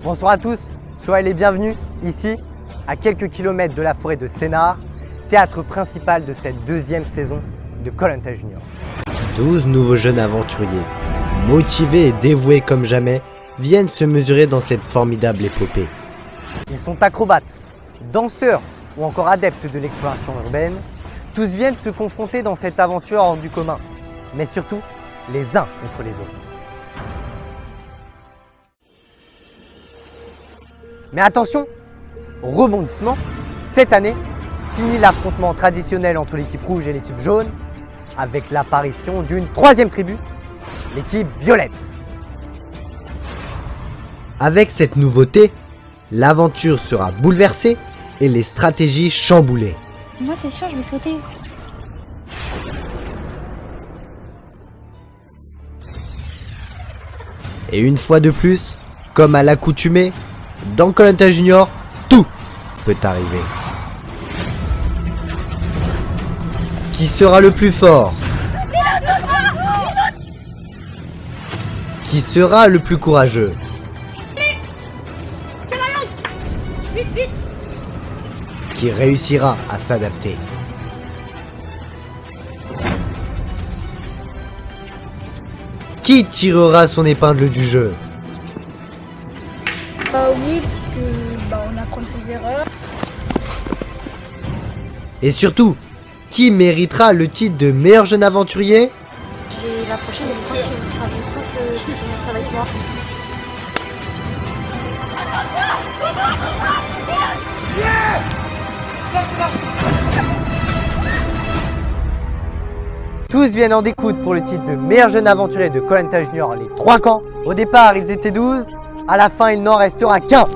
Bonsoir à tous, soyez les bienvenus ici, à quelques kilomètres de la forêt de Sénart, théâtre principal de cette deuxième saison de Koh-Lanta Junior. 12 nouveaux jeunes aventuriers, motivés et dévoués comme jamais, viennent se mesurer dans cette formidable épopée. Ils sont acrobates, danseurs ou encore adeptes de l'exploration urbaine. Tous viennent se confronter dans cette aventure hors du commun, mais surtout les uns contre les autres. Mais attention, rebondissement, cette année, fini l'affrontement traditionnel entre l'équipe rouge et l'équipe jaune, avec l'apparition d'une troisième tribu, l'équipe violette. Avec cette nouveauté, l'aventure sera bouleversée et les stratégies chamboulées. Moi c'est sûr, je vais sauter. Et une fois de plus, comme à l'accoutumée, dans Koh-Lanta Junior, tout peut arriver. Qui sera le plus fort? Qui sera le plus courageux? Qui réussira à s'adapter? Qui tirera son épingle du jeu? Oui, parce que on apprend de ses erreurs. Et surtout, qui méritera le titre de meilleur jeune aventurier? J'ai la prochaine, je sens que ça va être moi. Tous viennent en découdre pour le titre de meilleur jeune aventurier de Koh-Lanta Junior, les 3 camps. Au départ, ils étaient 12, à la fin, il n'en restera qu'un.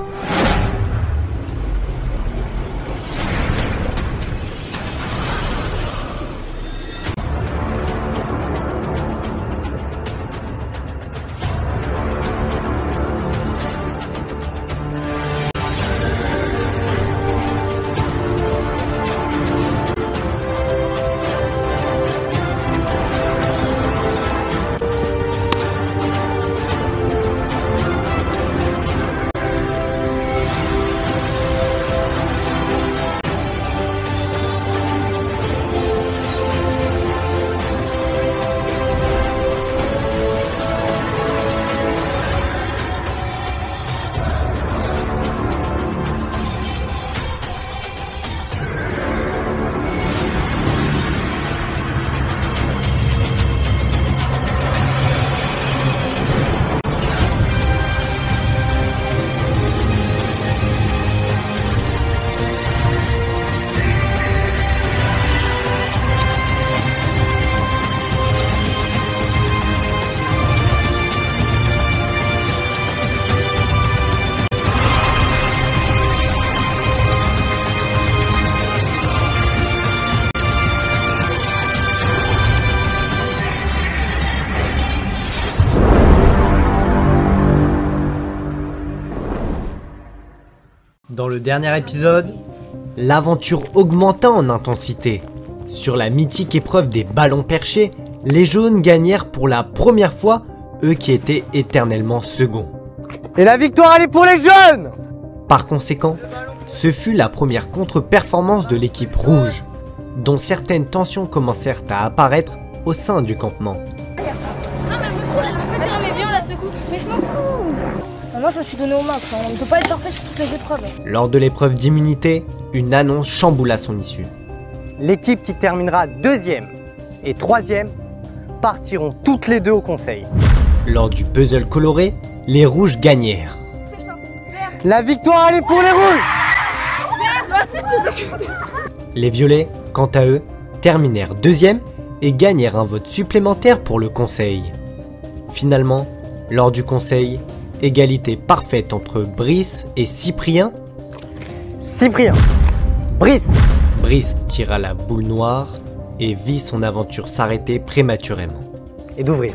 Dans le dernier épisode, l'aventure augmenta en intensité. Sur la mythique épreuve des ballons perchés, les jaunes gagnèrent pour la première fois, eux qui étaient éternellement seconds. Et la victoire, elle est pour les jeunes! Par conséquent, ce fut la première contre-performance de l'équipe rouge, dont certaines tensions commencèrent à apparaître au sein du campement. Mais je m'en fous. Moi je me suis donné au max, on ne peut pas être parfait sur toutes les épreuves. Lors de l'épreuve d'immunité, une annonce chamboula son issue. L'équipe qui terminera 2e et 3e partiront toutes les deux au conseil. Lors du puzzle coloré, les rouges gagnèrent. La victoire, elle est pour les rouges! Les violets, quant à eux, terminèrent 2e et gagnèrent un vote supplémentaire pour le conseil. Finalement, lors du conseil, égalité parfaite entre Brice et Cyprien. Cyprien, Brice. Brice tira la boule noire et vit son aventure s'arrêter prématurément. Et d'ouvrir.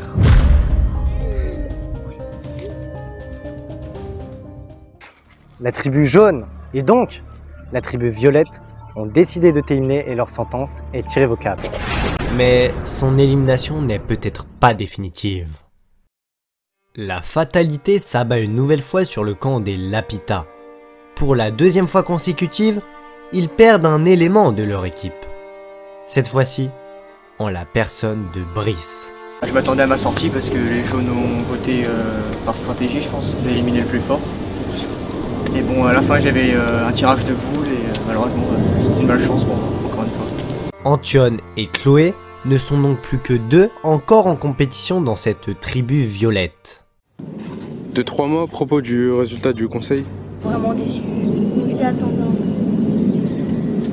La tribu jaune et donc la tribu violette ont décidé de t'éliminer et leur sentence est irrévocable. Mais son élimination n'est peut-être pas définitive. La fatalité s'abat une nouvelle fois sur le camp des Lapita. Pour la deuxième fois consécutive, ils perdent un élément de leur équipe. Cette fois-ci, en la personne de Brice. Je m'attendais à ma sortie parce que les jaunes ont voté par stratégie, je pense, d'éliminer le plus fort. Et bon, à la fin, j'avais un tirage de boules et malheureusement, c'était une malchance pour moi, encore une fois. Antion et Chloé ne sont donc plus que deux encore en compétition dans cette tribu violette. 2-3 mots à propos du résultat du conseil. Vraiment déçu. On s'y attendait.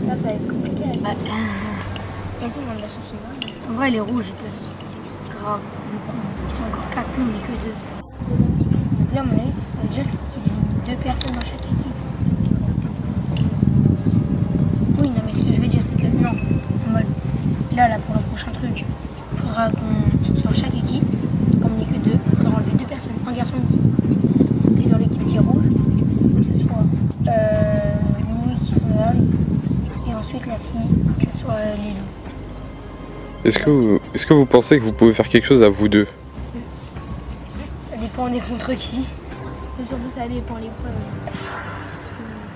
Là, ça va être compliqué. Vas-y, on l'a cherché là. En vrai, les rouges, grave. Ils sont encore 4, nous, on n'est que 2. Donc là, à mon avis, ça veut dire qu'ils ont 2 personnes dans chaque équipe. Oui, non, mais ce que je veux dire, c'est que non. En mode, là, pour le prochain truc, il faudra qu'on, sur chaque équipe, comme on n'est que 2, il faudra enlever 2 personnes, un garçon et une fille. Et dans l'équipe qui est rouge, que ce soit nous qui sont là, et ensuite la fille, que ce soit les loups. Est-ce que vous pensez que vous pouvez faire quelque chose à vous deux? Ça dépend des contre qui. Mais surtout ça dépend des preuves.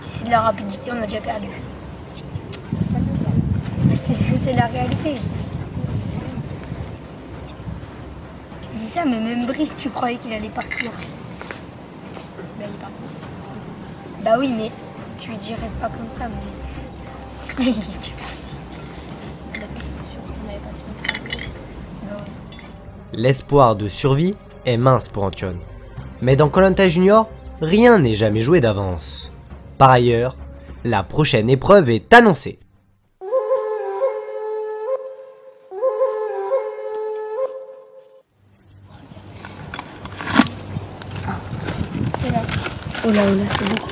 Si c'est de la rapidité, on a déjà perdu. C'est la réalité. Je dis ça, mais même Brice, tu croyais qu'il allait partir. Bah, il est parti. Bah oui, mais tu lui dis reste pas comme ça, mais. Il est déjà parti. Il a fait sûr qu'on avait pas de. Bah ouais. L'espoir de survie est mince pour Antion. Mais dans Koh-Lanta Junior, rien n'est jamais joué d'avance. Par ailleurs, la prochaine épreuve est annoncée. Oh là, c'est beaucoup.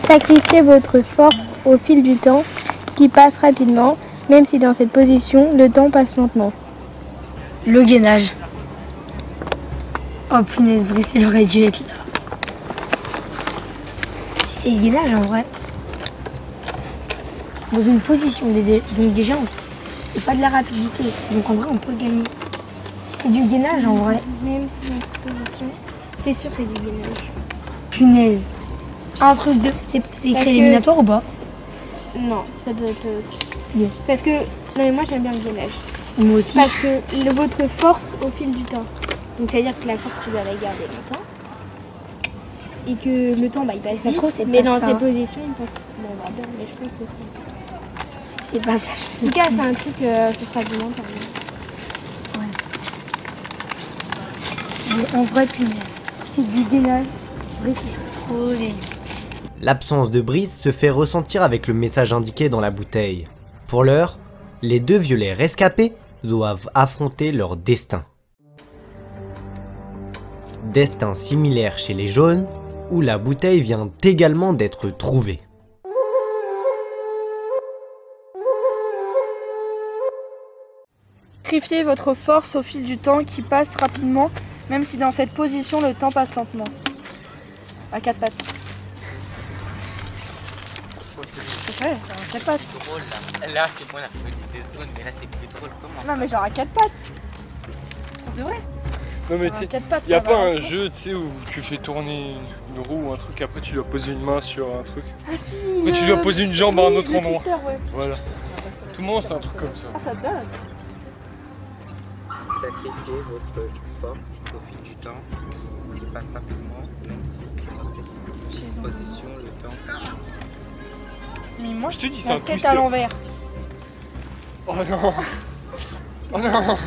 Sacrifiez votre force au fil du temps qui passe rapidement, même si dans cette position, le temps passe lentement. Le gainage. Oh punaise, Brice, il aurait dû être là. Si c'est le gainage en vrai. Dans une position, donc déjà, c'est pas de la rapidité. Donc en vrai, on peut gagner. Si c'est du gainage en vrai. Même si dans cette position, c'est sûr c'est du gainage. Punaise. Un truc de. C'est écrit éliminatoire ou pas? Non, ça doit être... Yes. Parce que... Non mais moi j'aime bien le gainage. Moi aussi. Parce que votre force au fil du temps. Donc ça veut dire que la force tu dois la garder longtemps. Et que le temps bah il passe Ça se trouve, c'est mais pas dans ça. ces positions il pense... Bon on va bien, mais je pense que c'est ça. Si c'est pas ça. En tout cas c'est un truc, ce sera du mental. Mais en vrai, punaise. C'est du gainage. Brice, il serait trop laid. L'absence de Brice se fait ressentir avec le message indiqué dans la bouteille. Pour l'heure, les deux violets rescapés doivent affronter leur destin. Destin similaire chez les jaunes, où la bouteille vient également d'être trouvée. Sacrifiez votre force au fil du temps qui passe rapidement, même si dans cette position le temps passe lentement. À 4 pattes. C'est vrai, à 4 pattes. C'est drôle là. Là c'est bon, on a fait 2 secondes, mais là c'est plus drôle. Comment Non mais genre à 4 pattes. Pour de vrai. Non mais À tu sais, 4 pattes, y a ça pas va un lentement. jeu tu sais où tu fais tourner une roue ou un truc, après tu dois poser une main sur un truc. Ah si. Après tu dois poser une jambe à un autre le endroit. twister, ouais. Voilà. Tout le monde c'est un truc comme ça. Ah ça te donne. Sacrifiez votre force au fil du temps qui passe rapidement, même si dans cette position le temps passe. Mais moi Je te dis c'est la un tête twister. à l'envers. Oh non. Oh non.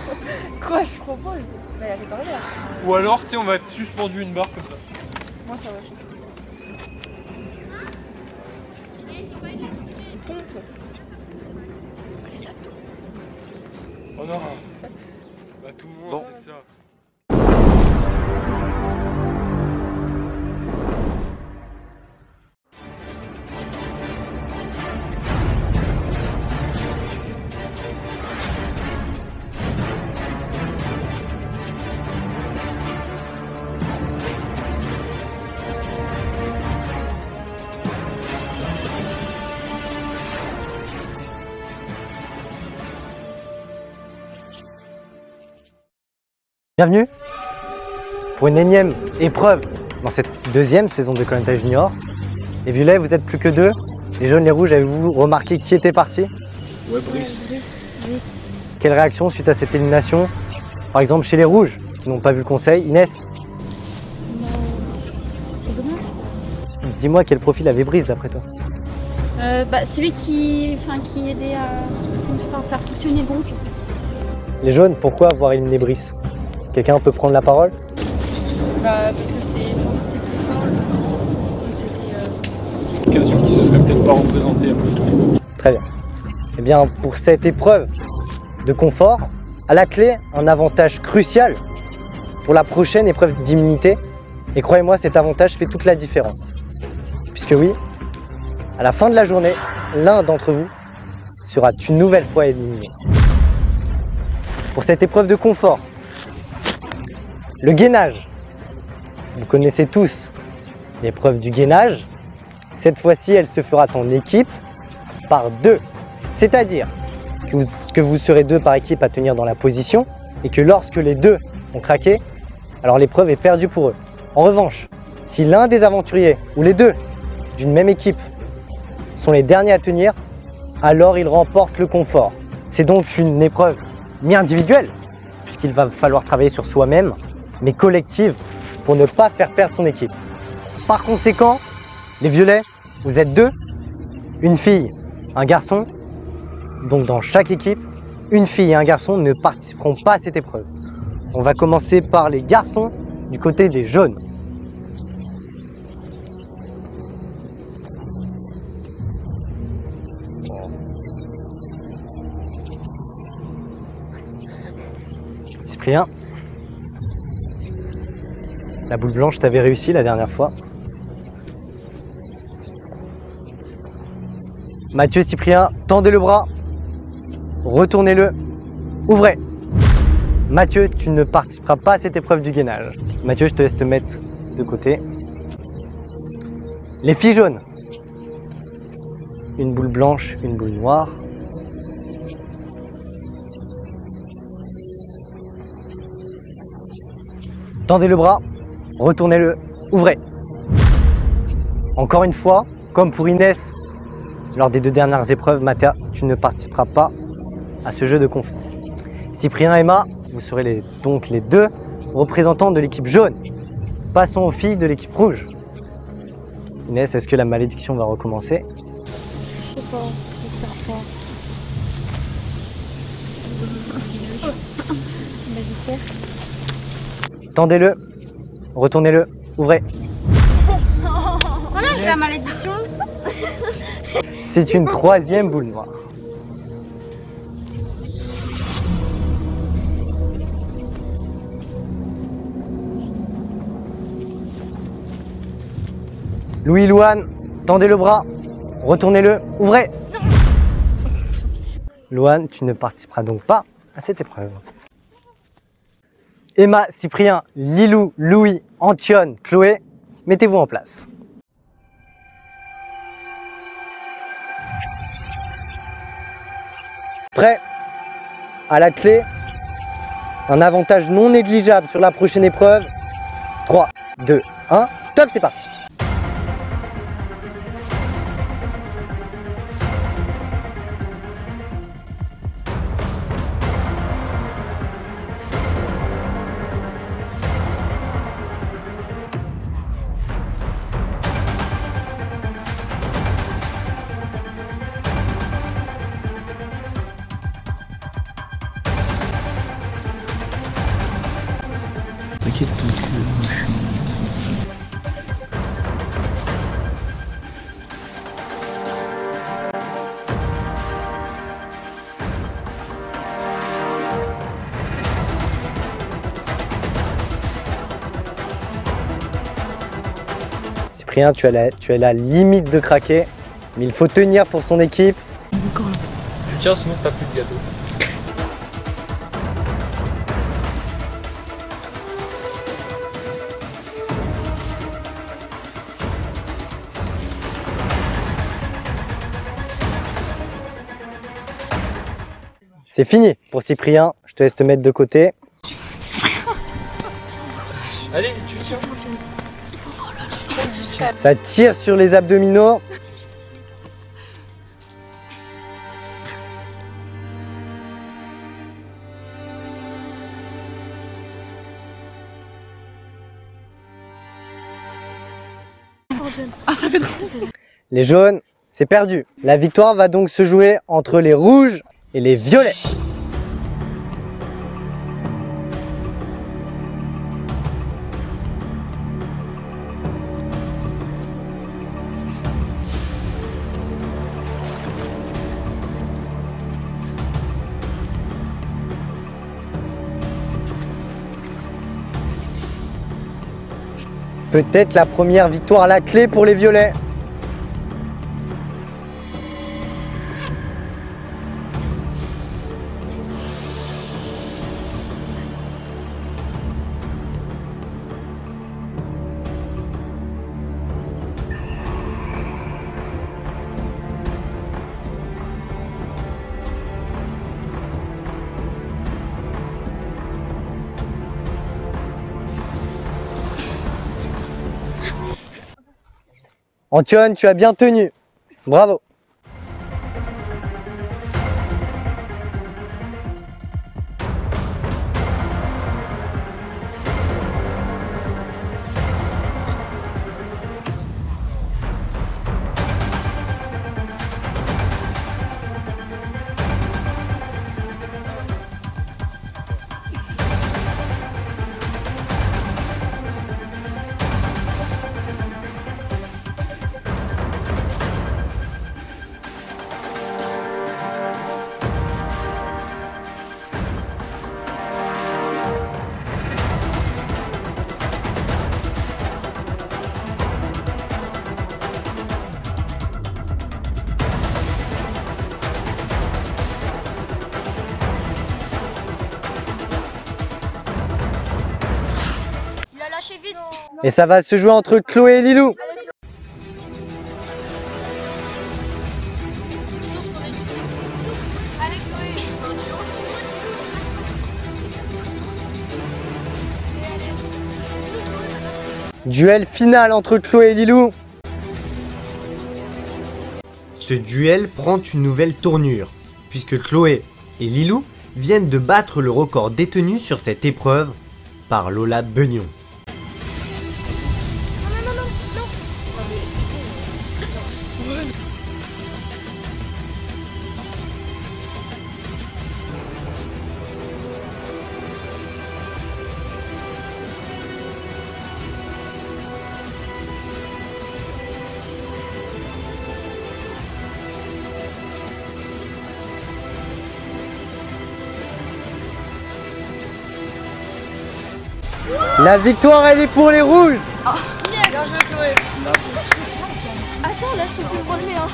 Quoi je propose? Mais la tête à l'envers. Ou alors tu sais on va être suspendu une barre comme ça. Moi ça va, je sais pas. Tu pompes. Les abdos. Oh non. Bah tout le monde c'est ça. Bienvenue pour une énième épreuve dans cette deuxième saison de Koh-Lanta Junior. Les violets, vous êtes plus que deux. Les jaunes, les rouges, avez-vous remarqué qui était parti? Ouais, Brice. Quelle réaction suite à cette élimination? Par exemple chez les rouges, qui n'ont pas vu le conseil. Inès? C'est dommage. Dis-moi quel profil avait Brice d'après toi? Celui qui aidait à faire fonctionner le groupe. Les jaunes, pourquoi avoir éliminé Brice? Quelqu'un peut prendre la parole? Parce que pour nous c'était plus fort. Donc c'était. Occasion qui se serait peut-être pas représentée après tout. Très bien. Eh bien, pour cette épreuve de confort, à la clé, un avantage crucial pour la prochaine épreuve d'immunité. Et croyez-moi, cet avantage fait toute la différence. Puisque oui, à la fin de la journée, l'un d'entre vous sera une nouvelle fois éliminé. Pour cette épreuve de confort, le gainage. Vous connaissez tous l'épreuve du gainage. Cette fois-ci, elle se fera en équipe par deux. C'est-à-dire que vous serez deux par équipe à tenir dans la position et que lorsque les deux ont craqué, alors l'épreuve est perdue pour eux. En revanche, si l'un des aventuriers ou les deux d'une même équipe sont les derniers à tenir, alors ils remportent le confort. C'est donc une épreuve mi-individuelle, puisqu'il va falloir travailler sur soi-même, mais collective, pour ne pas faire perdre son équipe. Par conséquent, les violets, vous êtes deux, une fille, un garçon. Donc dans chaque équipe, une fille et un garçon ne participeront pas à cette épreuve. On va commencer par les garçons du côté des jaunes. Cyprien, la boule blanche t'avait réussi la dernière fois. Mathieu, Cyprien, tendez le bras, retournez-le, ouvrez. Mathieu, tu ne participeras pas à cette épreuve du gainage. Mathieu, je te laisse te mettre de côté. Les filles jaunes, une boule blanche, une boule noire. Tendez le bras, retournez-le, ouvrez. Encore une fois, comme pour Inès, lors des deux dernières épreuves, Mathéa, tu ne participeras pas à ce jeu de confort. Cyprien et Emma, vous serez donc les deux représentants de l'équipe jaune. Passons aux filles de l'équipe rouge. Inès, est-ce que la malédiction va recommencer? Je sais pas, j'espère pas. J'espère. Tendez-le, retournez-le, ouvrez. Voilà, j'ai la malédiction. C'est une troisième boule noire. Louis, Louane, tendez le bras, retournez-le, ouvrez. Louane, tu ne participeras donc pas à cette épreuve. Emma, Cyprien, Lilou, Louis, Antione, Chloé, mettez-vous en place. Prêt? À la clé, un avantage non négligeable sur la prochaine épreuve. 3, 2, 1, top, c'est parti. T'inquiète, tant que moi je suis... Cyprien, tu as la limite de craquer, mais il faut tenir pour son équipe. Je tiens, sinon t'as plus de gâteau. C'est fini pour Cyprien, je te laisse te mettre de côté. Cyprien. Allez, tu tiens. Ça tire sur les abdominaux. Ah, ça fait trop. Les jaunes, c'est perdu. La victoire va donc se jouer entre les rouges et les violets. Peut-être la première victoire à la clé pour les violets. Antoine, tu as bien tenu. Bravo. Et ça va se jouer entre Chloé et Lilou. Duel final entre Chloé et Lilou. Ce duel prend une nouvelle tournure, puisque Chloé et Lilou viennent de battre le record détenu sur cette épreuve par Lola Beugnon. La victoire, elle est pour les rouges. Bien joué, Chloé. Attends, là, je peux plus me relever. Hein.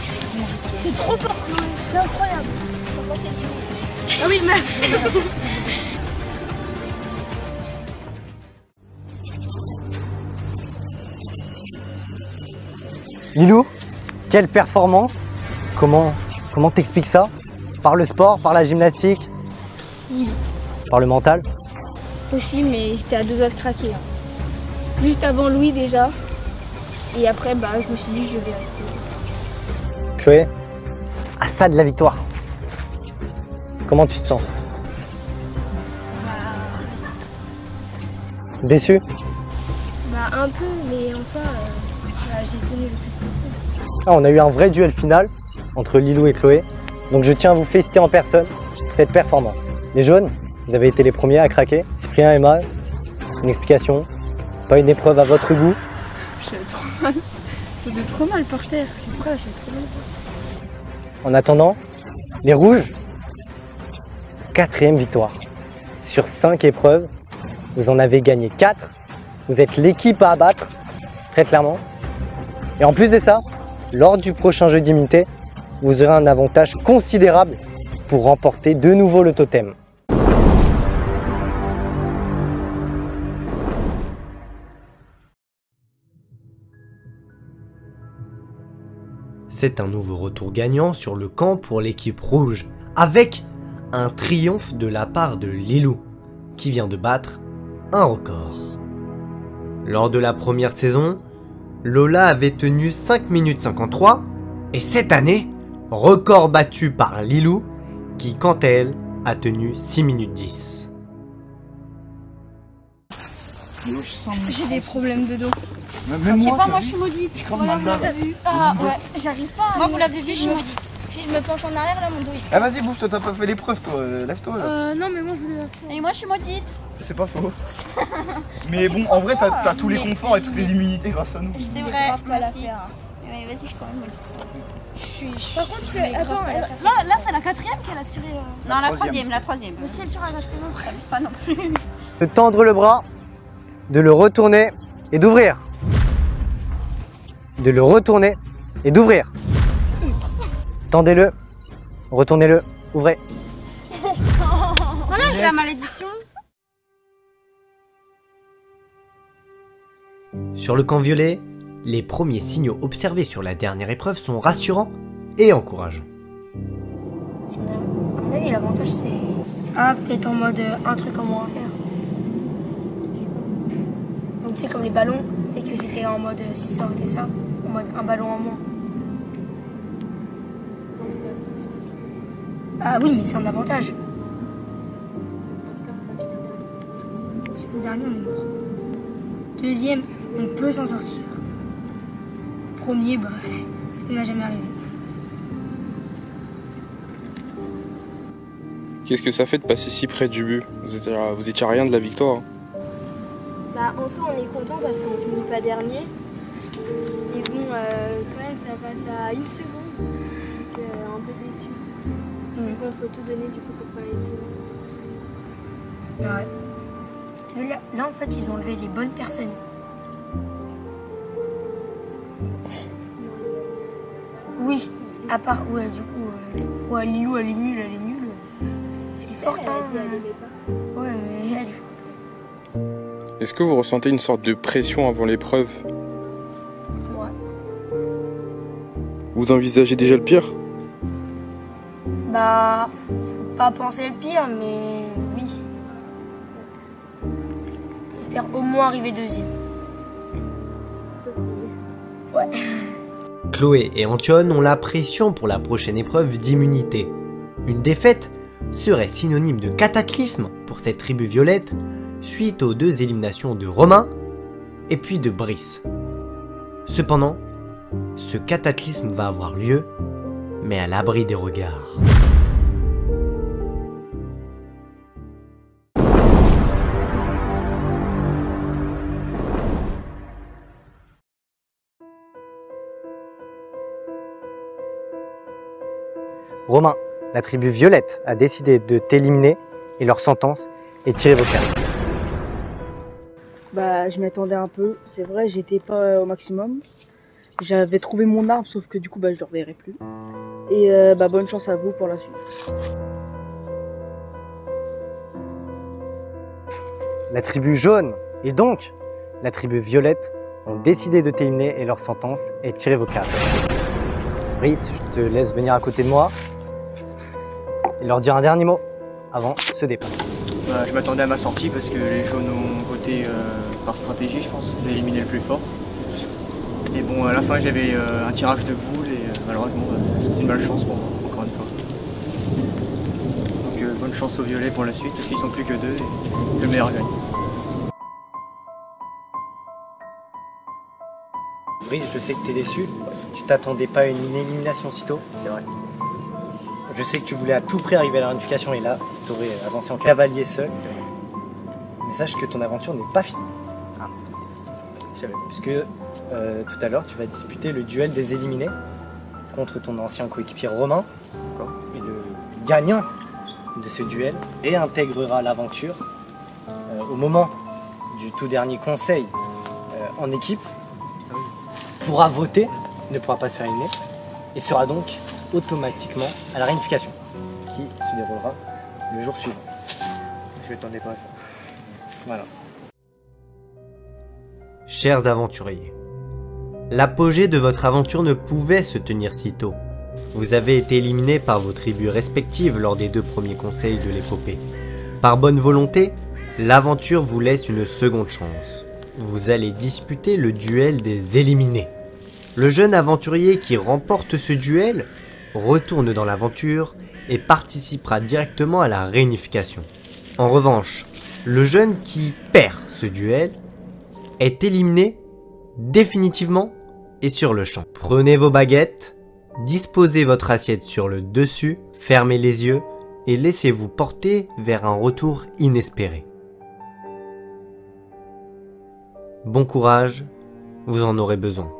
C'est trop fort, Chloé. C'est incroyable. Ah oui, mais... Lilou, quelle performance. Comment t'expliques ça? Par le sport, par la gymnastique? Oui. Par le mental? Aussi, mais j'étais à deux doigts de craquer. Juste avant Louis déjà. Et après, bah, je me suis dit que je vais rester. Chloé, à ça de la victoire. Comment tu te sens? Déçu? Bah, un peu, mais en soi, j'ai tenu le plus possible. Ah, on a eu un vrai duel final entre Lilou et Chloé. Donc je tiens à vous féliciter en personne pour cette performance. Les jaunes, vous avez été les premiers à craquer. Cyprien, Emma, une explication? Pas une épreuve à votre goût? J'avais trop mal. Ça faisait trop mal par terre. Je sais pas, j'avais trop mal. En attendant, les rouges, 4e victoire. Sur 5 épreuves, vous en avez gagné 4. Vous êtes l'équipe à abattre, très clairement. Et en plus de ça, lors du prochain jeu d'immunité, vous aurez un avantage considérable pour remporter de nouveau le totem. C'est un nouveau retour gagnant sur le camp pour l'équipe rouge, avec un triomphe de la part de Lilou, qui vient de battre un record. Lors de la première saison, Lola avait tenu 5 minutes 53 et cette année, record battu par Lilou qui quant à elle a tenu 6 minutes 10. J'ai des problèmes de dos. Même Je sais moi, pas, moi je suis maudite. Voilà, vous l'avez vu. Ah ouais, j'arrive pas. Moi vous l'avez vu, je suis maudite. Si je me penche en arrière, là, mon dos il... Ah vas-y, bouge, toi t'as pas fait l'épreuve, toi, lève-toi là. Non, mais moi je voulais la faire. Et moi je suis maudite. C'est pas faux. Mais bon, en vrai, t'as tous les conforts et toutes les immunités grâce à nous. C'est vrai, merci. Mais vas-y, je suis quand même maudite. Par contre, attends, là c'est la quatrième qu'elle a tiré. Non, la troisième. Mais si elle tire à la quatrième, T'abuses pas non plus. De tendre le bras, de le retourner et d'ouvrir. De le retourner et d'ouvrir. Tendez-le, retournez-le, ouvrez. Voilà, j'ai la malédiction. Sur le camp violet, les premiers signaux observés sur la dernière épreuve sont rassurants et encourageants. À mon avis, l'avantage c'est. Ah, peut-être en mode un truc en moins à faire. Donc, tu sais, comme les ballons, peut-être que c'était en mode si ça aurait été ça, en mode un ballon en moins. Ah oui, mais c'est un avantage. C'est le dernier, on est mort. Deuxième, on peut s'en sortir. Premier, bah, ça ne m'est jamais arrivé. Qu'est-ce que ça fait de passer si près du but? Vous étiez à rien de la victoire. Bah, en soi, on est content parce qu'on finit pas dernier. Et bon, quand même, ça passe à 1 seconde. Donc, un peu déçu. Mais bon, faut tout donner du coup pour pas être poussé. Ouais. Là, en fait, ils ont enlevé les bonnes personnes. Oui, à part, ouais, du coup, ouais, Lilou, elle est nulle, elle est nulle. Elle est forte, hein. Elle aimait pas. Ouais, mais elle est forte. Est-ce que vous ressentez une sorte de pression avant l'épreuve? Ouais. Vous envisagez déjà le pire? Bah, faut pas penser le pire, mais oui. J'espère au moins arriver deuxième. Ouais. Chloé et Antion ont la pression pour la prochaine épreuve d'immunité. Une défaite serait synonyme de cataclysme pour cette tribu violette suite aux 2 éliminations de Romain et puis de Brice. Cependant, ce cataclysme va avoir lieu, mais à l'abri des regards. Romain, la tribu violette a décidé de t'éliminer et leur sentence est irrévocable. Bah, je m'attendais un peu, c'est vrai, j'étais pas au maximum. J'avais trouvé mon arbre, sauf que du coup, bah, je le reverrai plus. Et bah, bonne chance à vous pour la suite. La tribu jaune et donc la tribu violette ont décidé de t'éliminer et leur sentence est irrévocable. Brice, je te laisse venir à côté de moi et leur dire un dernier mot avant ce départ. Je m'attendais à ma sortie parce que les jaunes ont voté par stratégie, je pense, d'éliminer le plus fort. Et bon, à la fin, j'avais un tirage de boules et malheureusement, c'était une malchance pour moi, encore une fois. Donc bonne chance aux violets pour la suite, parce qu'ils sont plus que 2 et que le meilleur gagne. Brice, je sais que tu es déçu. Tu t'attendais pas à une élimination si tôt, c'est vrai. Je sais que tu voulais à tout prix arriver à la réunification et là, tu aurais avancé en cavalier seul. Mais sache que ton aventure n'est pas finie. Ah. Puisque tout à l'heure, tu vas disputer le duel des éliminés contre ton ancien coéquipier Romain. Et le gagnant de ce duel réintégrera l'aventure au moment du tout dernier conseil en équipe, pourra voter, ne pourra pas se faire éliminer et sera donc automatiquement à la réunification qui se déroulera le jour suivant. Je m'attendais pas à ça. Voilà. Chers aventuriers, l'apogée de votre aventure ne pouvait se tenir si tôt. Vous avez été éliminés par vos tribus respectives lors des 2 premiers conseils de l'épopée. Par bonne volonté, l'aventure vous laisse une seconde chance. vous allez disputer le duel des éliminés. Le jeune aventurier qui remporte ce duel retourne dans l'aventure et participera directement à la réunification. En revanche, le jeune qui perd ce duel est éliminé définitivement et sur le champ. Prenez vos baguettes, disposez votre assiette sur le dessus, fermez les yeux et laissez-vous porter vers un retour inespéré. Bon courage, vous en aurez besoin.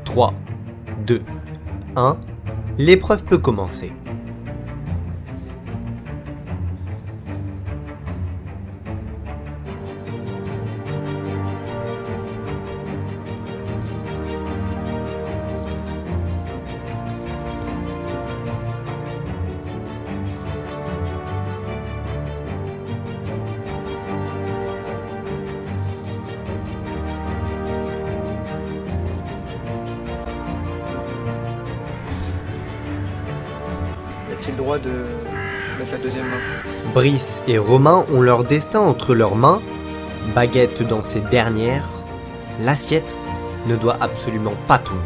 « 3, 2, 1, l'épreuve peut commencer. » A-t-il le droit de mettre la deuxième main? Brice et Romain ont leur destin entre leurs mains, baguette dans ces dernières, l'assiette ne doit absolument pas tomber.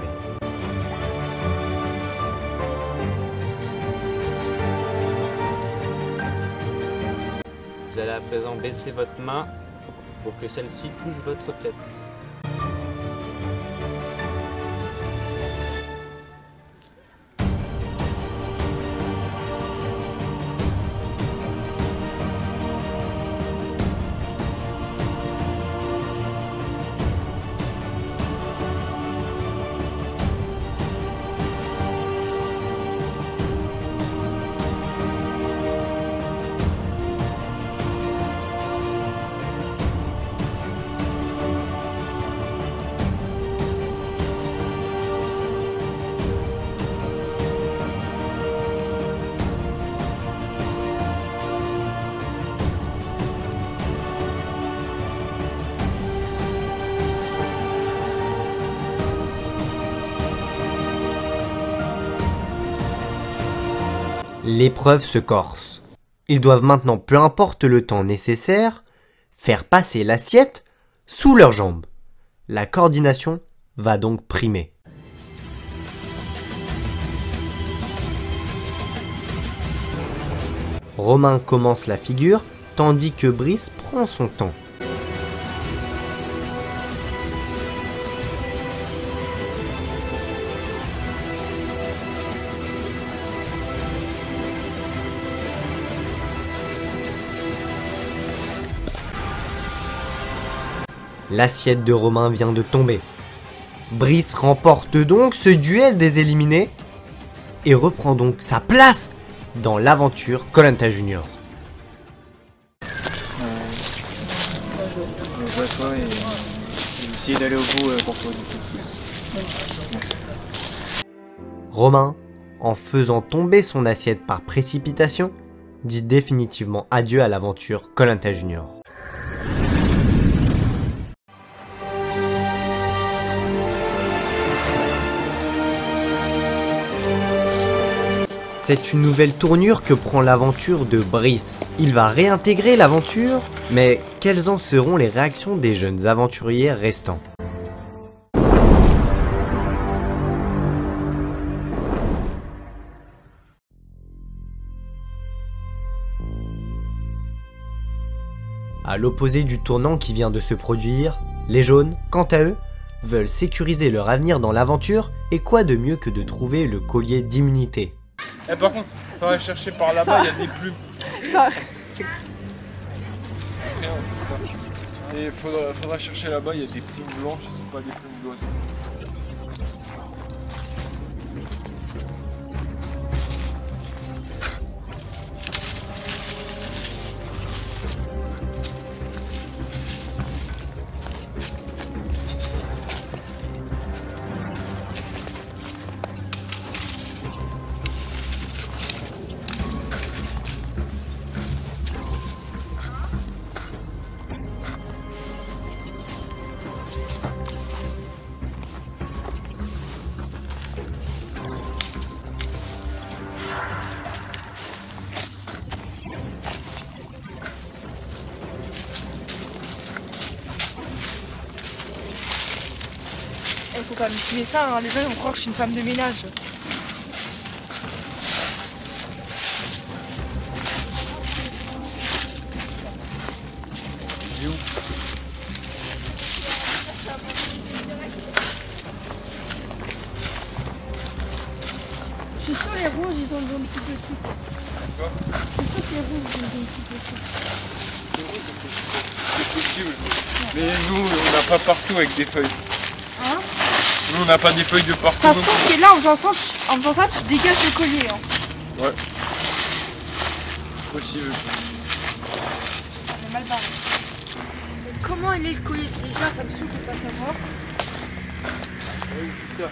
Vous allez à présent baisser votre main pour que celle-ci touche votre tête. L'épreuve se corse. Ils doivent maintenant, peu importe le temps nécessaire, faire passer l'assiette sous leurs jambes. La coordination va donc primer. Romain commence la figure, tandis que Brice prend son temps. L'assiette de Romain vient de tomber. Brice remporte donc ce duel des éliminés et reprend donc sa place dans l'aventure Koh-Lanta Junior. On joue à toi et essayer d'aller au bout pour toi. Merci. Romain, en faisant tomber son assiette par précipitation, dit définitivement adieu à l'aventure Koh-Lanta Junior. C'est une nouvelle tournure que prend l'aventure de Brice. Il va réintégrer l'aventure, mais quelles en seront les réactions des jeunes aventuriers restants? À l'opposé du tournant qui vient de se produire, les jaunes, quant à eux, veulent sécuriser leur avenir dans l'aventure, et quoi de mieux que de trouver le collier d'immunité. Eh, par contre, il faudrait chercher par là-bas, il y a des plumes. Et il faudra chercher là-bas, il y a des plumes blanches, c'est pas des plumes d'oiseaux. quand même filmer ça, hein. Les gens ils vont croire que je suis une femme de ménage. Je suis sûre les rouges ils ont le don plus petit. Quoi? Je suis sûre que les rouges ils ont le don plus petit. C'est possible. Mais nous, on n'a pas partout avec des feuilles. Hein? Nous, on n'a pas des feuilles de partout. Ça se trouve que là, en faisant ça, tu dégages le collier. Hein. Ouais. Possible. C'est mal barré. Et comment il est le collier? Déjà, ça me saoule de pas savoir. Oui, c'est ça.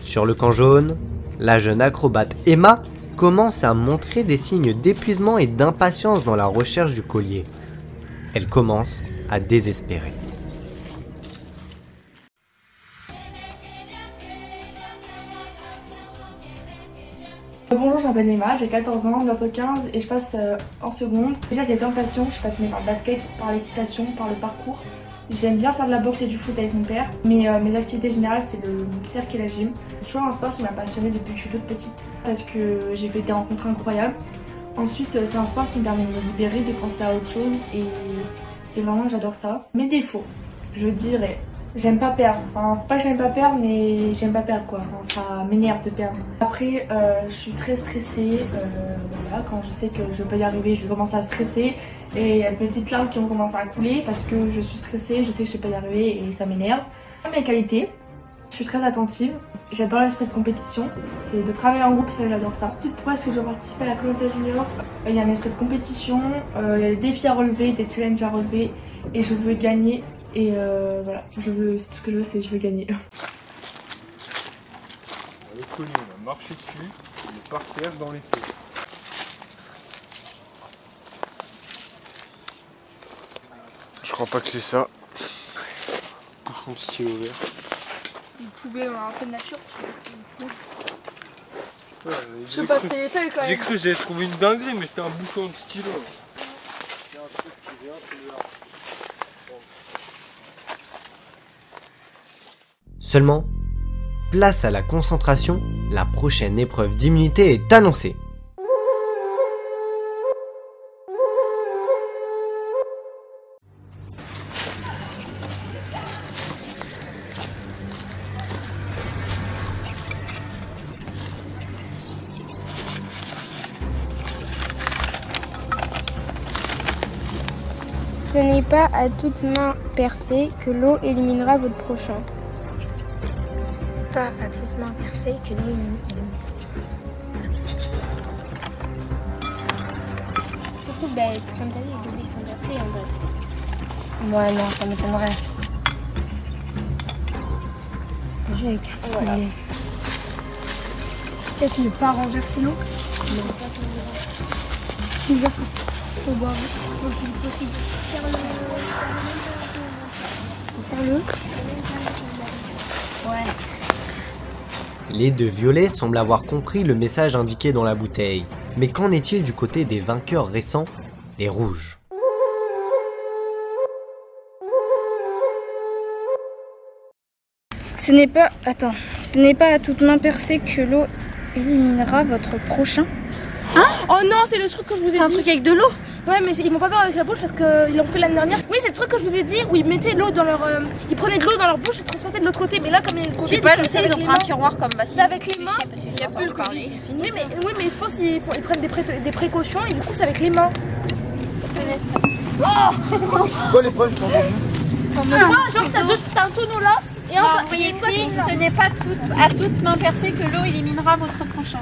Sur le camp jaune, la jeune acrobate Emma commence à montrer des signes d'épuisement et d'impatience dans la recherche du collier. Elle commence à désespérer. Bonjour, je m'appelle Emma, j'ai 14 ans, bientôt 15 et je passe en seconde. Déjà j'ai plein de passions, je suis passionnée par le basket, par l'équitation, par le parcours. J'aime bien faire de la boxe et du foot avec mon père, mais mes activités générales c'est le cirque et la gym. C'est toujours un sport qui m'a passionnée depuis que je suis toute petite parce que j'ai fait des rencontres incroyables. Ensuite c'est un sport qui me permet de me libérer, de penser à autre chose et vraiment j'adore ça. Mes défauts, je dirais, j'aime pas perdre. Enfin, c'est pas que j'aime pas perdre, mais j'aime pas perdre quoi. Enfin, ça m'énerve de perdre. Après, je suis très stressée. Voilà, quand je sais que je vais pas y arriver, je vais commencer à stresser. Et il y a des petites larmes qui vont commencer à couler parce que je suis stressée, je sais que je vais pas y arriver et ça m'énerve. Mes qualités, je suis très attentive. J'adore l'esprit de compétition. C'est de travailler en groupe, ça j'adore ça. Petite prouesse que je dois participer à la Koh-Lanta Junior. Il y a un esprit de compétition, il y a des défis à relever, des challenges à relever et je veux gagner. Et voilà, tout ce que je veux, c'est je veux gagner. Le collier, on a marché dessus, il est par terre dans les feux. Je crois pas que c'est ça. Bouchon de stylo vert. Une poubelle dans la pleine nature. Ouais, je peux passer les feuilles quand même. J'ai cru que j'avais trouvé une dinguerie, mais c'était un bouchon de stylo. Il y a un truc qui vient, c'est le vert. Seulement, place à la concentration, la prochaine épreuve d'immunité est annoncée. Ce n'est pas à toute main percée que l'eau éliminera votre prochain. Ce n'est pas à toute main percée que l'eau éliminera. Ça se trouve, comme t'as dit, les doublés sont percés en mode. Ouais, non, ça m'étonnerait. Le jeu est Voilà. calculé. Peut-être ne pas renverser l'eau. Non, pas renverser. Faut boire le plus possible. Faire le. Ouais. Les deux violets semblent avoir compris le message indiqué dans la bouteille. Mais qu'en est-il du côté des vainqueurs récents, les rouges? Ce n'est pas à toute main percée que l'eau éliminera votre prochain. Hein? Oh non, c'est le truc que je vous ai dit. C'est un truc avec de l'eau? Ouais, mais ils m'ont pas fait avec la bouche parce qu'ils l'ont fait l'année dernière. Oui, c'est le truc que je vous ai dit où ils mettaient de l'eau dans leur. Ils prenaient de l'eau dans leur bouche et transportaient de l'autre côté. Mais là, comme il y a le Covid. Je sais pas, je sais, ils ont pris un tiroir comme c'est avec les mains. Il n'y a plus le Covid, c'est fini. Oui, mais je pense qu'ils prennent des précautions et du coup, c'est avec les mains. Quoi l'épreuve sont Genre, t'as un tonneau là. Et non, vous voyez, ce n'est pas à toute main percée que l'eau éliminera votre prochain.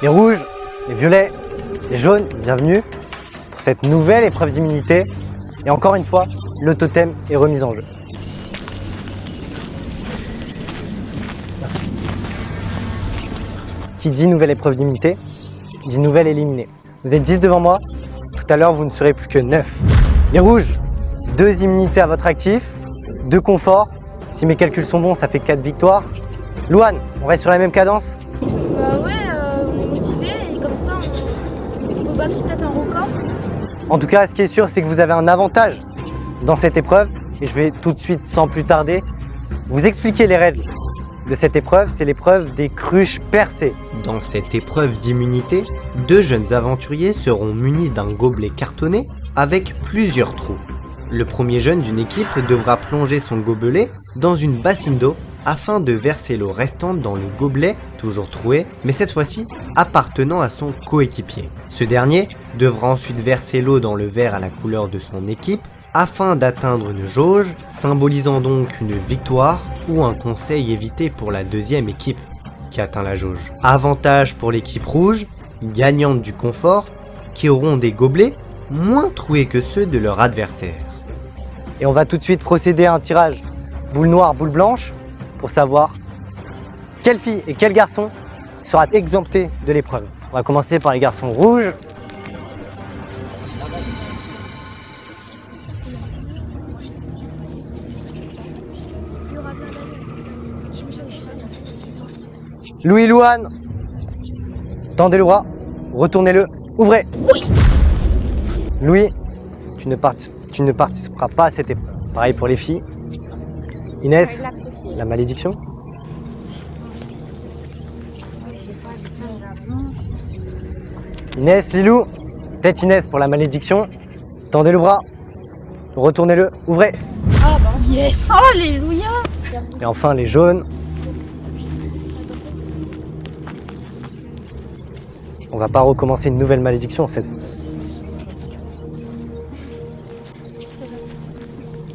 Les rouges, les violets, les jaunes, bienvenue pour cette nouvelle épreuve d'immunité. Et encore une fois, le totem est remis en jeu. Qui dit nouvelle épreuve d'immunité, dit nouvelle éliminée. Vous êtes 10 devant moi, tout à l'heure vous ne serez plus que 9. Les rouges, 2 immunités à votre actif, 2 conforts. Si mes calculs sont bons, ça fait 4 victoires. Louane, on reste sur la même cadence? Bah ouais, on est motivé et comme ça on peut battre peut-être un record. En tout cas, ce qui est sûr, c'est que vous avez un avantage dans cette épreuve. Et je vais tout de suite, sans plus tarder, vous expliquer les règles de cette épreuve. C'est l'épreuve des cruches percées. Dans cette épreuve d'immunité, 2 jeunes aventuriers seront munis d'un gobelet cartonné avec plusieurs trous. Le premier jeune d'une équipe devra plonger son gobelet dans une bassine d'eau afin de verser l'eau restante dans le gobelet, toujours troué, mais cette fois-ci appartenant à son coéquipier. Ce dernier devra ensuite verser l'eau dans le verre à la couleur de son équipe afin d'atteindre une jauge, symbolisant donc une victoire ou un conseil évité pour la deuxième équipe qui atteint la jauge. Avantage pour l'équipe rouge, gagnante du confort, qui auront des gobelets moins troués que ceux de leur adversaire. Et on va tout de suite procéder à un tirage boule noire, boule blanche pour savoir quelle fille et quel garçon sera exempté de l'épreuve. On va commencer par les garçons rouges. Louis, Louane, tendez le bras, retournez-le, ouvrez. Oui. Louis, tu ne participeras pas à cette épreuve. Pareil pour les filles. Inès, la malédiction. Inès, Lilou, peut-être Inès pour la malédiction. Tendez le bras, retournez-le, ouvrez. Ah bah yes. Alléluia. Et enfin les jaunes. On va pas recommencer une nouvelle malédiction cette fois.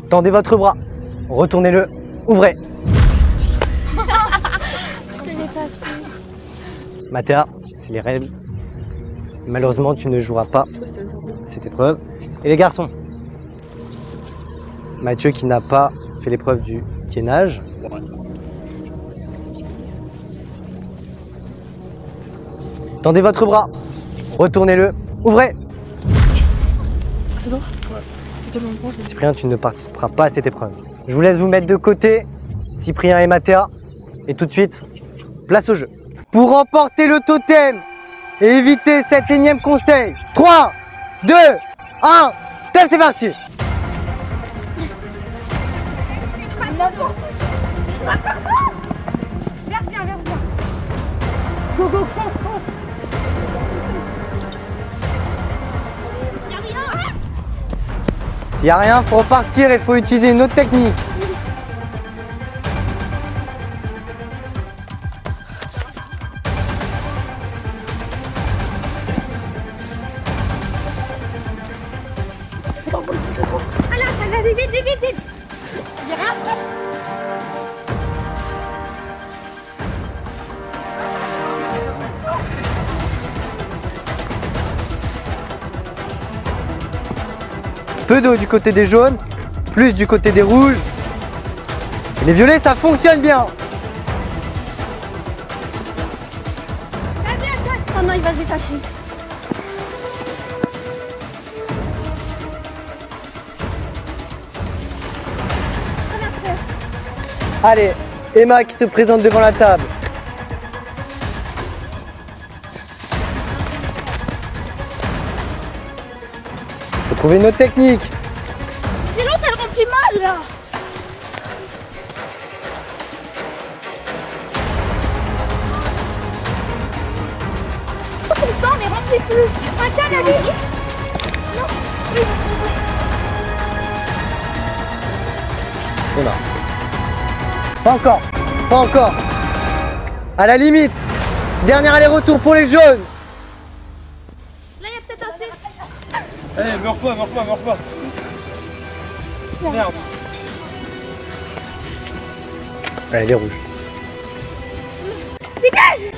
Tendez votre bras, retournez-le, ouvrez. Mathéa, c'est les règles. Malheureusement, tu ne joueras pas cette épreuve. Et les garçons, Mathieu qui n'a pas fait l'épreuve du gainage. Tendez votre bras, retournez-le, ouvrez. C'est bon? Cyprien, tu ne participeras pas à cette épreuve. Je vous laisse vous mettre de côté, Cyprien et Mathéa. Et tout de suite, place au jeu. Pour remporter le totem et éviter cet énième conseil, 3, 2, 1, c'est parti. Viens, viens, viens. Go, go, fonce, fonce. S'il n'y a rien, il faut repartir et il faut utiliser une autre technique. Allez, vite, vite, vite, vite. Il y a rien. Peu d'eau du côté des jaunes, plus du côté des rouges. Et les violets, ça fonctionne bien. Oh non, il va se détacher. Allez, Emma qui se présente devant la table. Faut trouver une autre technique. C'est l'autre, elle remplit mal là. Tout le temps, mais remplit plus. Attends, la vie. Non. On a. Pas encore, pas encore. À la limite, dernier aller-retour pour les jaunes. Là, il y a peut-être assez. Allez, meurs pas, meurs pas, meurs pas. Merde. Allez, les rouges. Dégage.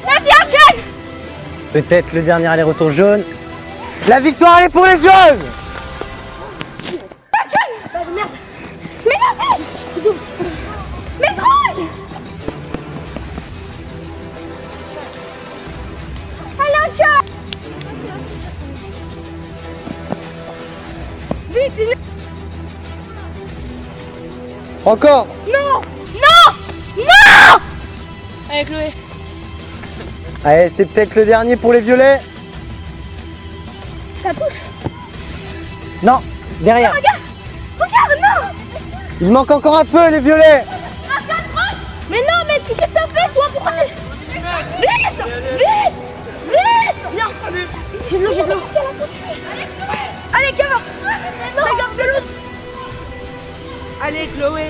Vas-y, enchaîne. Peut-être le dernier aller-retour jaune. La victoire, elle est pour les jaunes. Merde. Mais la vie. Mais trop. Encore. Non. Non. Non. Allez Chloé. Allez, c'est peut-être le dernier pour les violets. Ça touche. Non, derrière. Regarde. Regarde, non. Il manque encore un peu les violets. Mais non, mais qu'est-ce que t'as fait toi? Pourquoi t'es... Vite. Vite. Vite. Non. J'ai de l'eau, j'ai de l'eau. Allez, Cœur. Regarde de l'eau. Allez, Chloé.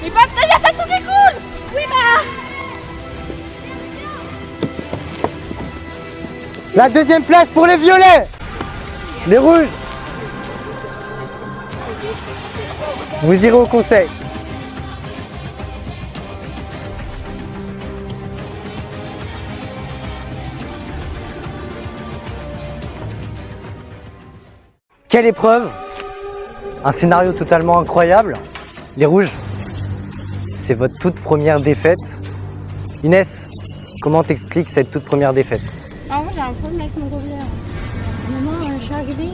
Mais pas de ta tout découle. Oui, mais... La deuxième place pour les violets. Les rouges. Vous irez au conseil. Quelle épreuve! Un scénario totalement incroyable. Les rouges, c'est votre toute première défaite. Inès, comment t'expliques cette toute première défaite? Alors moi j'ai un problème avec mon gobelet. Maintenant je suis arrivée.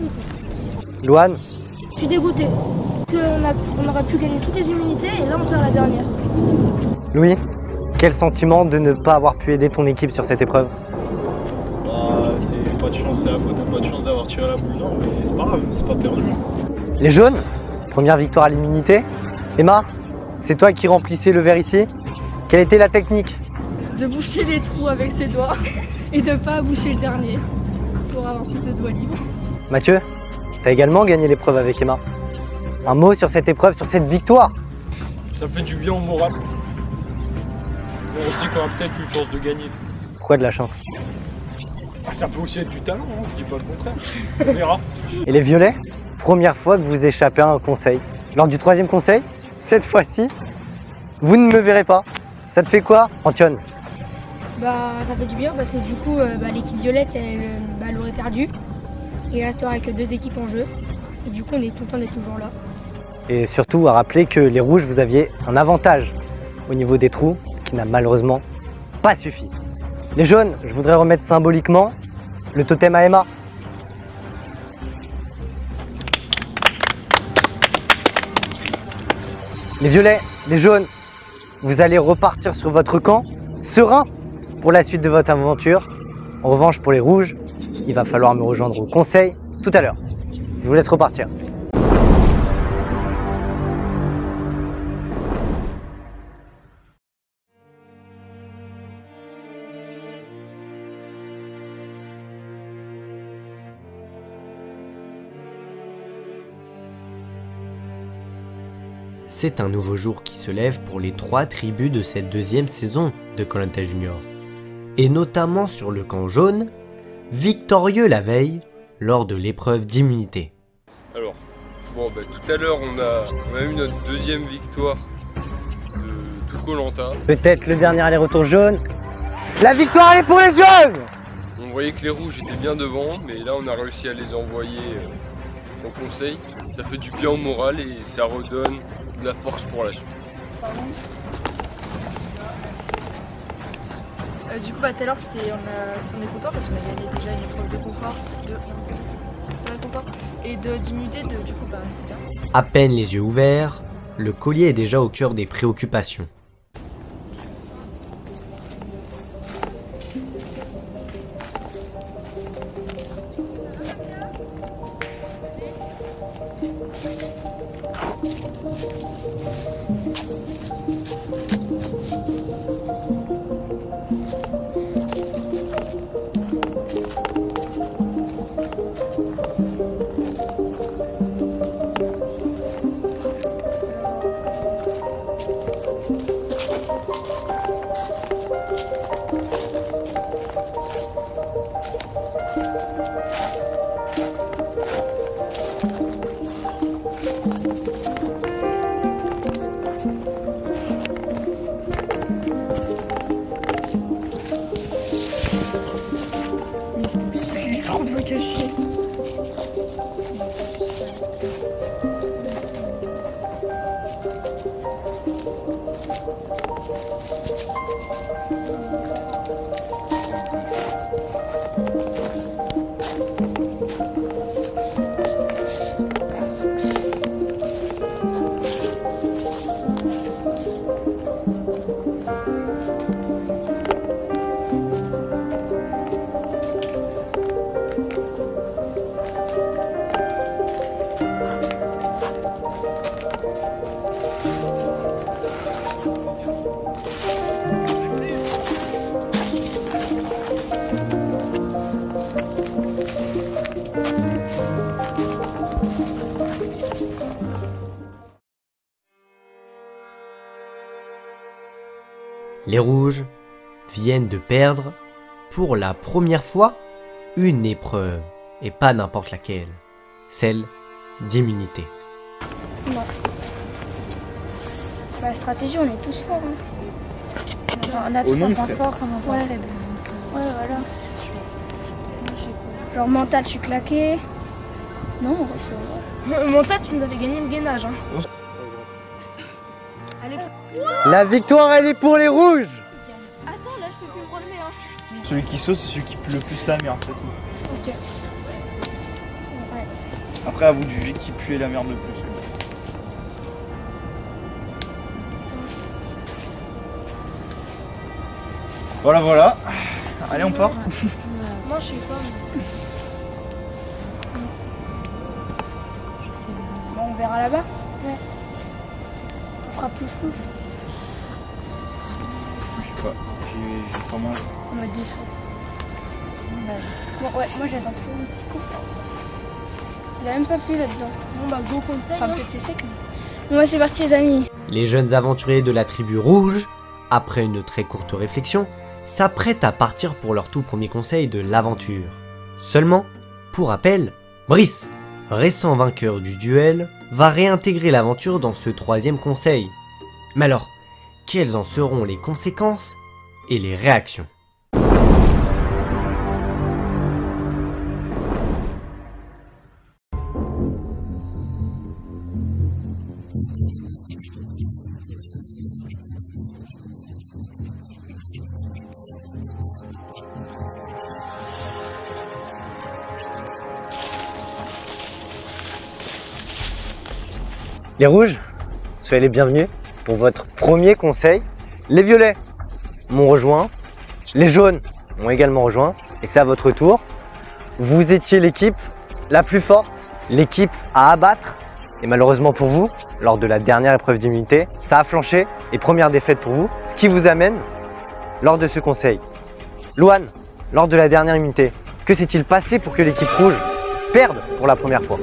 Louane? Je suis dégoûtée. On aurait pu gagner toutes les immunités et là on perd la dernière. Louis, quel sentiment de ne pas avoir pu aider ton équipe sur cette épreuve? C'est pas de chance, c'est la faute, t'as pas de chance d'avoir tiré la boule, non, mais c'est pas grave, c'est pas perdu. Les jaunes, première victoire à l'immunité. Emma, c'est toi qui remplissais le verre ici. Quelle était la technique? De boucher les trous avec ses doigts et de pas boucher le dernier pour avoir plus de doigts libres. Mathieu, t'as également gagné l'épreuve avec Emma. Un mot sur cette épreuve, sur cette victoire? Ça fait du bien au moral. On se dit qu'on a peut-être une chance de gagner. Pourquoi de la chance? Ça peut aussi être du talent, hein, je dis pas le contraire. On verra. Et les violets, première fois que vous échappez à un conseil. Lors du troisième conseil, cette fois-ci, vous ne me verrez pas. Ça te fait quoi, Antione? Bah ça fait du bien parce que du coup l'équipe violette elle aurait perdu. Il resterait que 2 équipes en jeu. Et du coup on est content d'être toujours là. Et surtout à rappeler que les rouges, vous aviez un avantage au niveau des trous qui n'a malheureusement pas suffi. Les jaunes, je voudrais remettre symboliquement le totem à Emma. Les violets, les jaunes, vous allez repartir sur votre camp, serein pour la suite de votre aventure. En revanche, pour les rouges, il va falloir me rejoindre au conseil tout à l'heure. Je vous laisse repartir. C'est un nouveau jour qui se lève pour les 3 tribus de cette deuxième saison de Koh-Lanta Junior. Et notamment sur le camp jaune, victorieux la veille lors de l'épreuve d'immunité. Alors, bon, tout à l'heure on a eu notre deuxième victoire de tout Koh-Lanta. Peut-être le dernier aller-retour jaune. La victoire elle est pour les jaunes! On voyait que les rouges étaient bien devant, mais là on a réussi à les envoyer au conseil. Ça fait du bien au moral et ça redonne de la force pour la suite. Du coup, tout à l'heure, on est content parce qu'on a gagné déjà une épreuve de confort, et d'immunité, du coup, c'est bien. À peine les yeux ouverts, le collier est déjà au cœur des préoccupations. Les rouges viennent de perdre, pour la première fois, une épreuve, et pas n'importe laquelle, celle d'immunité. Non. La stratégie, on est tous forts. Hein. On a tous un point fort comme un point faible. Ouais, voilà. Genre mental, je suis claqué. Non, on va se... Mental, tu nous avais gagné le gainage. Hein. Allez. La victoire, elle est pour les rouges. Attends, là, je peux plus me relever. Hein. Celui qui saute, c'est celui qui pue le plus la merde, c'est tout. Ok. Ouais. Après, à vous de juger qui pue la merde le plus. Voilà, voilà. Allez, on part. Moi, je sais pas. Bon, on verra là-bas. Ouais. On fera plus flou. Je sais pas. J'ai pas mal. On m'a dit. Bon, ouais, moi j'attends trop un petit coup. Il a même pas plu là-dedans. Bon, bah, go comme ça. Enfin, peut-être c'est sec. Bon, ouais, c'est parti, les amis. Les jeunes aventuriers de la tribu rouge, après une très courte réflexion, s'apprêtent à partir pour leur tout premier conseil de l'aventure. Seulement, pour rappel, Brice, récent vainqueur du duel, va réintégrer l'aventure dans ce troisième conseil. Mais alors, quelles en seront les conséquences et les réactions ? Les rouges, soyez les bienvenus pour votre premier conseil. Les violets m'ont rejoint, les jaunes m'ont également rejoint, et c'est à votre tour. Vous étiez l'équipe la plus forte, l'équipe à abattre, et malheureusement pour vous, lors de la dernière épreuve d'immunité, ça a flanché, et première défaite pour vous, ce qui vous amène lors de ce conseil. Louane, lors de la dernière immunité, que s'est-il passé pour que l'équipe rouge perde pour la première fois ?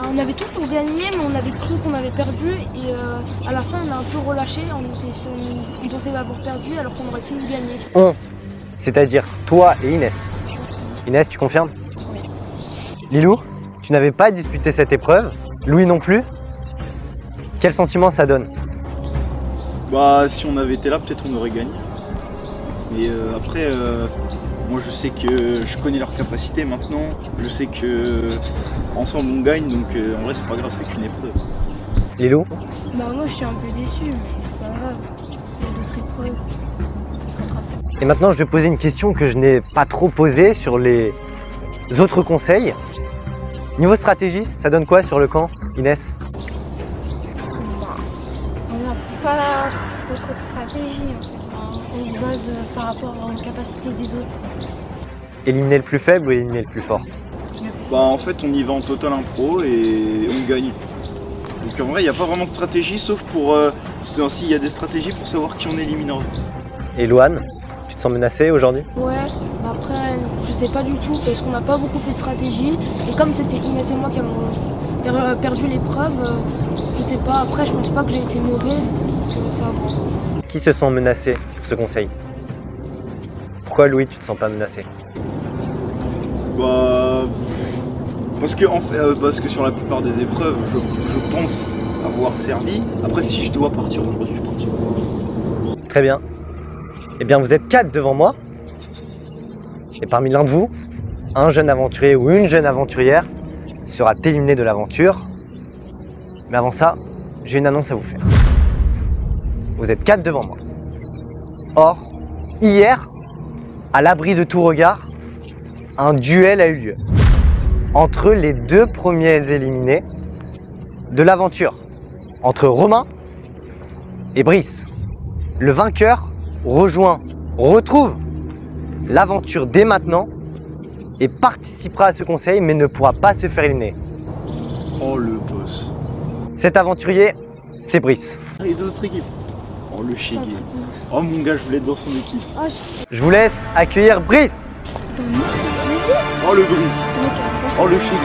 On avait tout pour gagner, mais on avait cru qu'on avait perdu et à la fin on a un peu relâché, on pensait avoir perdu alors qu'on aurait pu gagner. On, c'est-à-dire toi et Inès. Inès, tu confirmes? Oui. Lilou, tu n'avais pas disputé cette épreuve, Louis non plus. Quel sentiment ça donne? Bah si on avait été là, peut-être on aurait gagné. Mais après, moi je sais que je connais leur capacité maintenant, je sais que ensemble on gagne, donc en vrai c'est pas grave, c'est qu'une épreuve. Lilou? Bah moi je suis un peu déçu, mais c'est pas grave, il y a d'autres épreuves, on se rattrape. Et maintenant je vais poser une question que je n'ai pas trop posée sur les autres conseils. Niveau stratégie, ça donne quoi sur le camp, Inès? On n'a pas trop de stratégie, en fait. On se base par rapport aux capacités des autres. Éliminer le plus faible ou éliminer le plus fort? Bah en fait on y va en total impro et on gagne. Donc en vrai il n'y a pas vraiment de stratégie sauf pour s'il y a des stratégies pour savoir qui on éliminera. Et Louane, tu te sens menacée aujourd'hui? Ouais, bah après je sais pas du tout parce qu'on n'a pas beaucoup fait de stratégie et comme c'était Inès et moi qui avons perdu l'épreuve, je sais pas, après je pense pas que j'ai été mauvais, donc ça va. Qui se sent menacé pour ce conseil? Pourquoi Louis, tu te sens pas menacé? Bah parce que sur la plupart des épreuves je pense avoir servi. Après si je dois partir aujourd'hui je partirai. Très bien. Eh bien vous êtes 4 devant moi. Et parmi l'un de vous, un jeune aventurier ou une jeune aventurière sera éliminé de l'aventure. Mais avant ça, j'ai une annonce à vous faire. Vous êtes 4 devant moi. Or, hier, à l'abri de tout regard, un duel a eu lieu entre les 2 premiers éliminés de l'aventure, entre Romain et Brice. Le vainqueur retrouve l'aventure dès maintenant et participera à ce conseil mais ne pourra pas se faire éliminer. Oh le boss. Cet aventurier, c'est Brice. Et d'autres équipes. Oh le chégué. Oh mon gars, je voulais être dans son équipe. Je vous laisse accueillir Brice. Oh le Brice. Oh le chégué.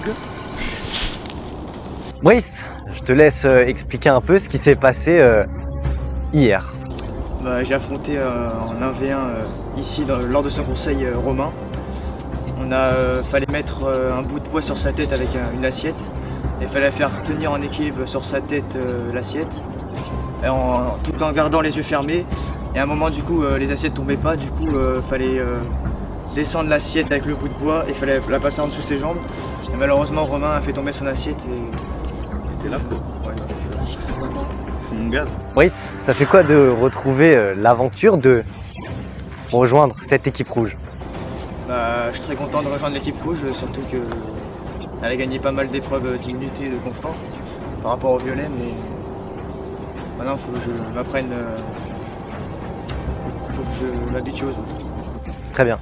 gars. Brice, je te laisse expliquer un peu ce qui s'est passé hier. Bah, j'ai affronté en 1v1 ici lors de ce conseil Romain. Fallait mettre un bout de bois sur sa tête avec une assiette. Il fallait faire tenir en équilibre sur sa tête l'assiette, tout en gardant les yeux fermés. Et à un moment, du coup, les assiettes tombaient pas. Du coup, fallait descendre l'assiette avec le bout de bois et il fallait la passer en dessous de ses jambes. Et malheureusement, Romain a fait tomber son assiette et T'es là quoi. Ouais. C'est mon gaz. Brice, ça fait quoi de retrouver l'aventure de rejoindre cette équipe rouge? Bah, je suis très content de rejoindre l'équipe rouge, surtout qu'elle a gagné pas mal d'épreuves d'immunité et de confort par rapport au violet, mais maintenant il faut que je m'apprenne, faut que je m'habitue aux autres. Très bien.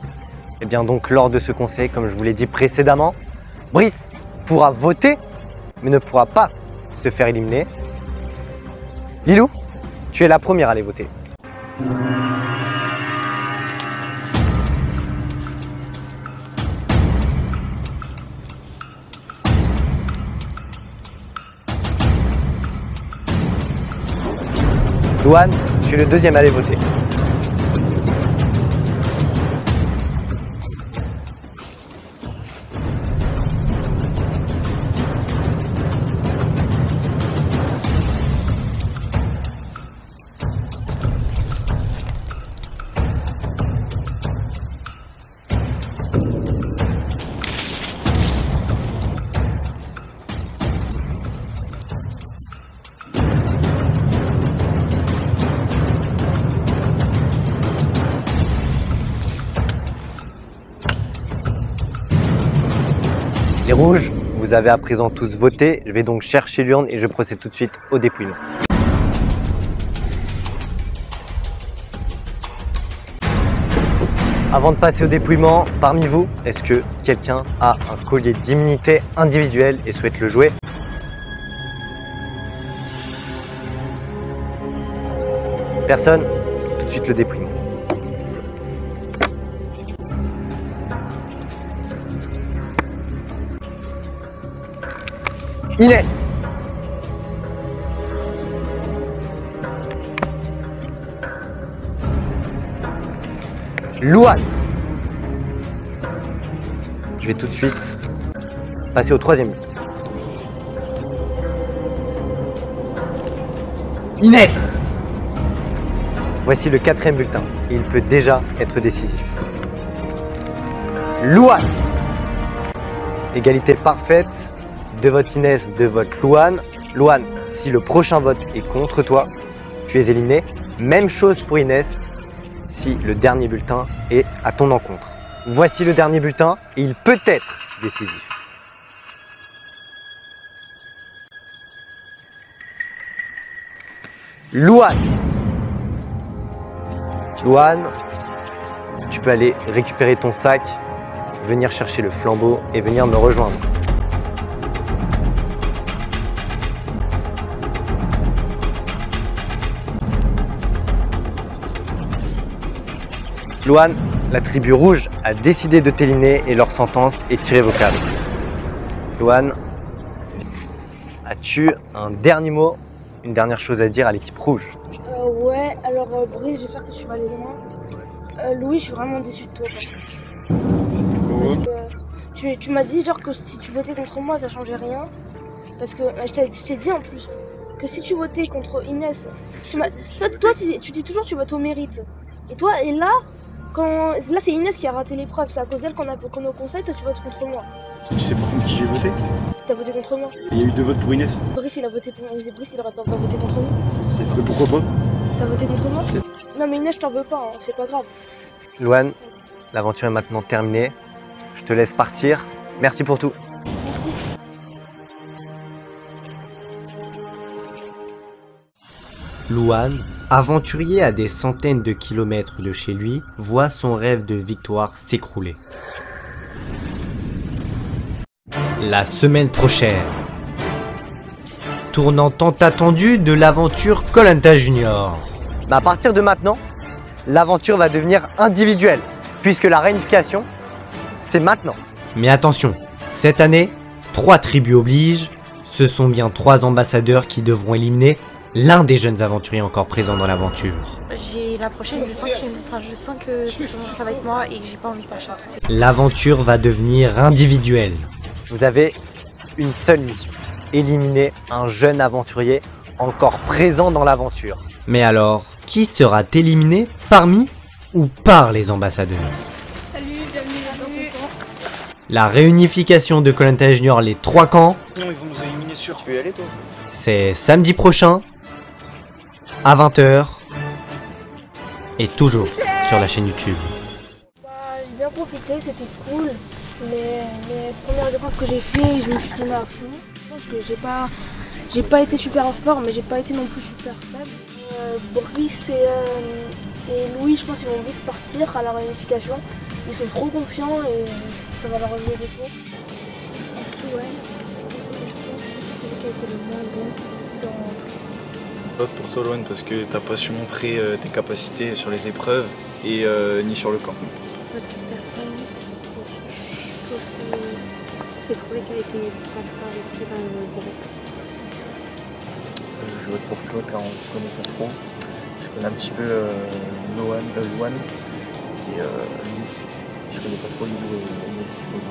Et bien donc lors de ce conseil, comme je vous l'ai dit précédemment, Brice pourra voter, mais ne pourra pas se faire éliminer. Lilou, tu es la première à aller voter. Louane, tu es le deuxième à aller voter. Les rouges, vous avez à présent tous voté. Je vais donc chercher l'urne et je procède tout de suite au dépouillement. Avant de passer au dépouillement, parmi vous, est-ce que quelqu'un a un collier d'immunité individuelle et souhaite le jouer? Personne? Tout de suite le dépouillement. Inès. Louane. Je vais tout de suite passer au troisième but. Inès. Voici le quatrième bulletin. Il peut déjà être décisif. Louane. Égalité parfaite. De vote Inès, de vote Louane. Louane, si le prochain vote est contre toi, tu es éliminé. Même chose pour Inès, si le dernier bulletin est à ton encontre. Voici le dernier bulletin et il peut être décisif. Louane. Louane, tu peux aller récupérer ton sac, venir chercher le flambeau et venir me rejoindre. Louane, la tribu rouge a décidé de t'éliminer et leur sentence est irrévocable. Louane, as-tu un dernier mot, une dernière chose à dire à l'équipe rouge? Ouais, alors Brice, j'espère que tu vas aller loin. Louis, je suis vraiment déçu de toi. Parce que tu m'as dit genre que si tu votais contre moi, ça changeait rien. Parce que je t'ai dit en plus que si tu votais contre Inès, toi tu dis toujours que tu votes au mérite. Et toi, et là c'est Inès qui a raté l'épreuve, c'est à cause d'elle qu'on est au conseil, toi tu votes contre moi. Tu sais pas contre qui j'ai voté? T'as voté contre moi. Il y a eu 2 votes pour Inès. Brice il a voté pour Inès, Brice il aurait pas voté contre moi. Mais pourquoi pas? T'as voté contre moi? Non mais Inès je t'en veux pas, hein, c'est pas grave. Louane, l'aventure est maintenant terminée. Je te laisse partir. Merci pour tout. Merci. Louane, aventurier à des centaines de kilomètres de chez lui, voit son rêve de victoire s'écrouler. La semaine prochaine, tournant tant attendu de l'aventure Koh-Lanta Junior. À partir de maintenant, l'aventure va devenir individuelle, puisque la réunification, c'est maintenant. Mais attention, cette année, 3 tribus obligent, ce sont bien 3 ambassadeurs qui devront éliminer l'un des jeunes aventuriers encore présents dans l'aventure. J'ai la prochaine, je sens que ça va être moi et que j'ai pas envie de partir tout de suite. L'aventure va devenir individuelle. Vous avez une seule mission, éliminer un jeune aventurier encore présent dans l'aventure. Mais alors, qui sera éliminé parmi ou par les ambassadeurs? Salut, bienvenue. La réunification de Koh-Lanta Junior, les 3 camps, Non, ils vont nous éliminer sûr. Tu peux y aller toi? c'est samedi prochain à 20h et toujours sur la chaîne YouTube. J'ai bien profité, c'était cool. Les premières épreuves que j'ai fait, je me suis donné à fond. Je pense que j'ai pas été super fort, mais j'ai pas été non plus super faible. Brice et Louis, je pense qu'ils vont vite partir à la réunification. Ils sont trop confiants et ça va leur revenir des tours. Ouais, je pense que c'est celui qui a été le moins bon dans... Vote pour Tolwan parce que t'as pas su montrer tes capacités sur les épreuves et ni sur le camp. En fait, cette personne, je pense que j'ai trouvé qu'elle était pas trop investie dans le groupe. Je vote pour toi car on se connaît pas trop. Je connais un petit peu Luan et Louis. Je connais pas trop Lilou et Louis, du coup.